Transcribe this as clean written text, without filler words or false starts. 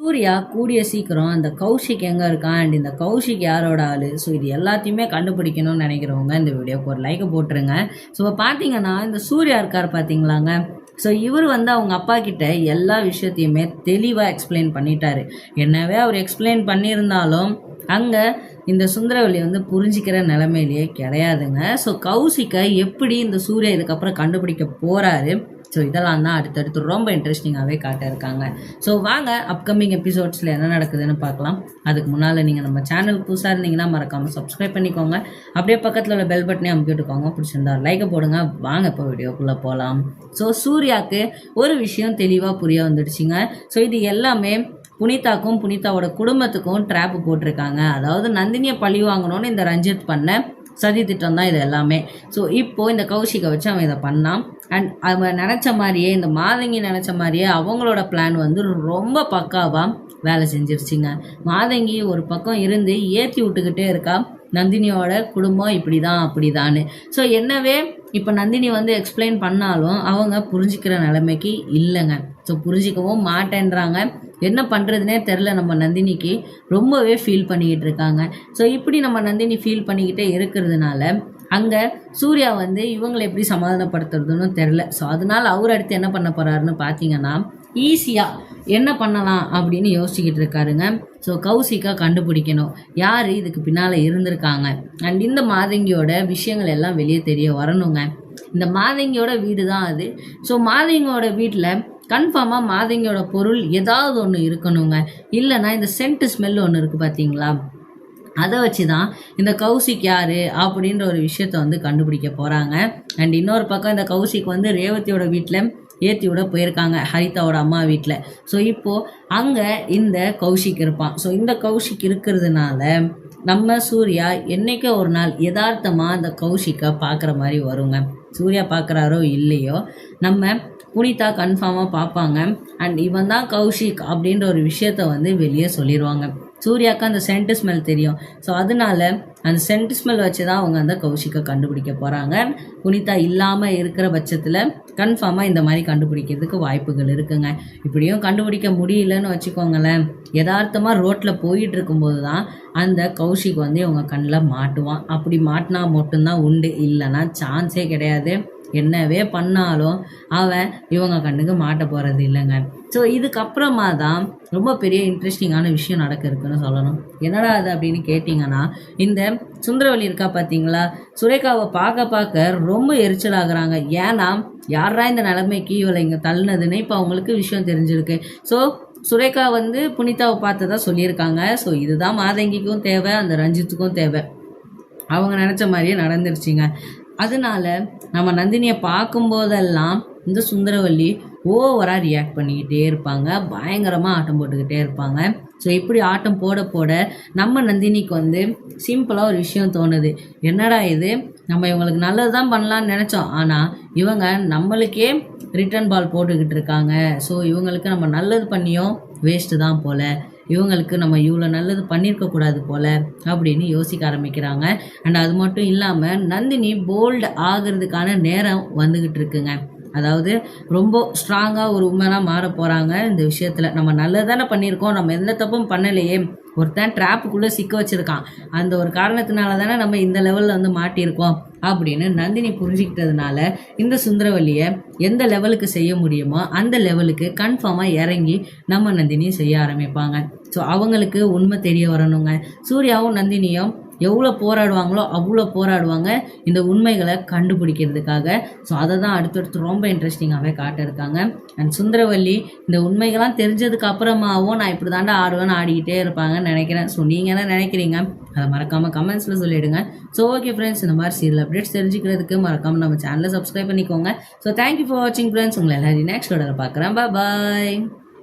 சூர்யா கூடிய சீக்கிரம் அந்த கௌஷிக் எங்கே இருக்கான் அண்ட் இந்த கௌஷிக் யாரோட ஆள், ஸோ இது எல்லாத்தையுமே கண்டுபிடிக்கணும்னு நினைக்கிறவங்க இந்த வீடியோக்கு ஒரு லைக்கை போட்டுருங்க. ஸோ பார்த்தீங்கன்னா இந்த சூர்யா இருக்கார் பார்த்தீங்களாங்க, ஸோ இவர் அவங்க அப்பா கிட்ட எல்லா விஷயத்தையுமே தெளிவாக எக்ஸ்பிளைன் பண்ணிட்டாரு. என்னவே அவர் எக்ஸ்பிளைன் பண்ணியிருந்தாலும் அங்கே இந்த சுந்தரவல்லி புரிஞ்சிக்கிற நிலைமையிலேயே கிடையாதுங்க. ஸோ கௌஷிக்கை எப்படி இந்த சூர்யா இதுக்கப்புறம் கண்டுபிடிக்க போகிறாரு, ஸோ இதெல்லாம் தான் அடுத்தடுத்து ரொம்ப இன்ட்ரெஸ்டிங்காகவே காட்டியிருக்காங்க. ஸோ வாங்க அப்கமிங் எபிசோட்ஸில் என்ன நடக்குதுன்னு பார்க்கலாம். அதுக்கு முன்னால் நீங்கள் நம்ம சேனலுக்கு புதுசாக இருந்தீங்கன்னா மறக்காமல் சப்ஸ்கிரைப் பண்ணிக்கோங்க. அப்படியே பக்கத்தில் உள்ள பெல் பட்டனே அமுக்கிட்டுக்கோங்க. பிடிச்சிருந்தா லைக்கை போடுங்க. வாங்க இப்போ வீடியோக்குள்ளே போகலாம். ஸோ சூர்யாவுக்கு ஒரு விஷயம் தெளிவாக புரிய வந்துடுச்சுங்க. ஸோ இது எல்லாமே புனிதாக்கும் புனிதாவோட குடும்பத்துக்கும் ட்ராப்பு போட்டிருக்காங்க. அதாவது நந்தினியை பழி வாங்கணும்னு இந்த ரஞ்சித் பண்ண சதி திட்டம் தான் இது எல்லாமே. ஸோ இப்போது இந்த கௌஷிகை வச்சு அவன் இதை பண்ணான். அண்ட் அவன் நினச்ச மாதிரியே இந்த மாதங்கி நினச்ச மாதிரியே அவங்களோட பிளான் ரொம்ப பக்காவாக வேலை செஞ்சிருச்சுங்க. மாதங்கி ஒரு பக்கம் இருந்து ஏற்றி விட்டுக்கிட்டே இருக்கா நந்தினியோட குடும்பம் இப்படி தான் அப்படிதான்னு. ஸோ என்னவே இப்போ நந்தினி எக்ஸ்பிளைன் பண்ணாலும் அவங்க புரிஞ்சிக்கிற நிலைமைக்கு இல்லைங்க. ஸோ புரிஞ்சிக்கவும் மாட்டேன்றாங்க. என்ன பண்ணுறதுனே தெரில. நம்ம நந்தினிக்கு ரொம்பவே ஃபீல் பண்ணிக்கிட்டு இருக்காங்க. ஸோ இப்படி நம்ம நந்தினி ஃபீல் பண்ணிக்கிட்டே இருக்கிறதுனால அங்கே சூர்யா இவங்களை எப்படி சமாதானப்படுத்துறதுன்னு தெரில. ஸோ அதனால் அவர் அடுத்து என்ன பண்ண போகிறாருன்னு பார்த்தீங்கன்னா ஈஸியாக என்ன பண்ணலாம் அப்படின்னு யோசிச்சுக்கிட்டு இருக்காருங்க. ஸோ கௌஷிக்கா கண்டுபிடிக்கணும் யார் இதுக்கு பின்னால் இருந்திருக்காங்க. அண்ட் இந்த மாதங்கியோட விஷயங்கள் எல்லாம் வெளியே தெரிய வரணுங்க. இந்த மாதங்கியோட வீடு தான் அது. ஸோ மாதங்கியோட வீட்டில் கன்ஃபார்மாக மாதங்கியோட பொருள் ஏதாவது ஒன்று இருக்கணுங்க. இல்லைன்னா இந்த சென்ட் ஸ்மெல் ஒன்று இருக்குது பார்த்தீங்களா, அதை வச்சு தான் இந்த கௌஷிக் யார் அப்படின்ற ஒரு விஷயத்த கண்டுபிடிக்க போகிறாங்க. அண்ட் இன்னொரு பக்கம் இந்த கௌஷிக் ரேவதியோட வீட்டில் ஏற்றி விட போயிருக்காங்க, ஹரிதாவோட அம்மா வீட்டில். ஸோ இப்போது அங்கே இந்த கௌஷிக் இருப்பான். ஸோ இந்த கௌஷிக் இருக்கிறதுனால நம்ம சூர்யா என்றைக்கோ ஒரு நாள் யதார்த்தமாக அந்த கௌஷிக்கை பார்க்குற மாதிரி வருங்க. சூர்யா பார்க்குறாரோ இல்லையோ நம்ம புனிதா கன்ஃபார்மாக பார்ப்பாங்க. அண்ட் இவன் தான் கௌஷிக் அப்படின்ற ஒரு விஷயத்த வெளியே சொல்லிடுவாங்க. சூர்யாவுக்கு அந்த சென்ட் ஸ்மெல் தெரியும். ஸோ அதனால அந்த சென்ட் ஸ்மெல் வச்சு தான் அவங்க அந்த கௌஷிக்கை கண்டுபிடிக்க போகிறாங்க. புனிதா இல்லாமல் இருக்கிற பட்சத்தில் கன்ஃபார்மாக இந்த மாதிரி கண்டுபிடிக்கிறதுக்கு வாய்ப்புகள் இருக்குங்க. இப்படியும் கண்டுபிடிக்க முடியலன்னு வச்சுக்கோங்களேன், யதார்த்தமாக ரோட்டில் போயிட்டு இருக்கும்போது தான் அந்த கௌஷிக் இவங்க கண்ணில் மாட்டுவான். அப்படி மாட்டினா மட்டும்தான் உண்டு, இல்லைன்னா சான்ஸே கிடையாது. என்னவே பண்ணாலும் அவன் இவங்க கண்ணுக்கு மாட்ட போகிறது இல்லைங்க. ஸோ இதுக்கப்புறமா தான் ரொம்ப பெரிய இன்ட்ரெஸ்டிங்கான விஷயம் நடக்க இருக்குன்னு சொல்லணும். என்னடா அது அப்படின்னு கேட்டிங்கன்னா, இந்த சுந்தரவல்லி இருக்கா பார்த்தீங்களா, சுரேகாவை பார்க்க ரொம்ப எரிச்சல் ஆகுறாங்க. ஏன்னா யாரா இந்த நிலைமைக்கு இவளை இங்கே தள்ளினதுன்னு இப்போ அவங்களுக்கு விஷயம் தெரிஞ்சிருக்கு. ஸோ சுரேகா புனிதாவை பார்த்ததா சொல்லியிருக்காங்க. ஸோ இதுதான் மாதங்கிக்கும் தேவை, அந்த ரஞ்சித்துக்கும் தேவை. அவங்க நினச்ச மாதிரியே நடந்துருச்சுங்க. அதனால நம்ம நந்தினியை பார்க்கும்போதெல்லாம் இந்த சுந்தரவல்லி ஓவராக ரியாக்ட் பண்ணிக்கிட்டே இருப்பாங்க, பயங்கரமாக ஆட்டம் போட்டுக்கிட்டே இருப்பாங்க. ஸோ இப்படி ஆட்டம் போட போட நம்ம நந்தினிக்கு சிம்பிளாக ஒரு விஷயம் தோணுது. என்னடா இது, நம்ம இவங்களுக்கு நல்லது தான் பண்ணலான்னு நினச்சோம், ஆனால் இவங்க நம்மளுக்கே ரிட்டர்ன் பால் போட்டுக்கிட்டு இருக்காங்க. ஸோ இவங்களுக்கு நம்ம நல்லது பண்ணியும் வேஸ்ட்டு தான் போல், இவங்களுக்கு நம்ம இவ்வளோ நல்லது பண்ணியிருக்கக்கூடாது போல் அப்படின்னு யோசிக்க ஆரம்பிக்கிறாங்க. அண்ட் அது மட்டும் இல்லாமல் நந்தினி போல்டு ஆகிறதுக்கான நேரம் வந்துக்கிட்டு இருக்குங்க. அதாவது ரொம்ப ஸ்ட்ராங்காக ஒரு உமனாக மாற போகிறாங்க இந்த விஷயத்தில். நம்ம நல்லது தானே பண்ணியிருக்கோம், நம்ம எந்த தப்பும் பண்ணலையே, ஒருத்தன் ட்ராப்புக்குள்ளே சிக்க வச்சுருக்கான், அந்த ஒரு காரணத்தினால தானே நம்ம இந்த லெவலில் மாட்டியிருக்கோம் அப்படின்னு நந்தினி புரிஞ்சுக்கிட்டதுனால இந்த சுந்தரவல்லியை எந்த லெவலுக்கு செய்ய முடியுமோ அந்த லெவலுக்கு கன்ஃபார்மாக இறங்கி நம்ம நந்தினியை செய்ய ஆரம்பிப்பாங்க. ஸோ அவங்களுக்கு உண்மை தெரிய வரணுங்க. சூர்யாவும் நந்தினியும் எவ்வளோ போராடுவாங்களோ அவ்வளோ போராடுவாங்க இந்த உண்மைகளை கண்டுபிடிக்கிறதுக்காக. ஸோ அதை தான் அடுத்தடுத்து ரொம்ப இன்ட்ரெஸ்டிங்காகவே காட்டியிருக்காங்க. அண்ட் சுந்தரவல்லி இந்த உண்மைகள்லாம் தெரிஞ்சதுக்கு அப்புறமாவும் நான் இப்படி தாண்டா ஆடுவேன்னு ஆடிக்கிட்டே இருப்பாங்கன்னு நினைக்கிறேன். ஸோ நீங்கள் என்ன நினைக்கிறீங்க அதை மறக்காமல் கமெண்ட்ஸில் சொல்லிவிடுங்க. ஸோ ஓகே ஃப்ரெண்ட்ஸ், இந்த மாதிரி சீரியல் அப்டேட்ஸ் தெரிஞ்சுக்கிறதுக்கு மறக்காமல் நம்ம சேனலை சப்ஸ்கிரைப் பண்ணிக்கோங்க. ஸோ தேங்க்யூ ஃபார் வாட்சிங் ஃப்ரெண்ட்ஸ். உங்களை எல்லாரும் நெக்ஸ்ட் வீடியோவில் பார்க்குறேன். பாய்.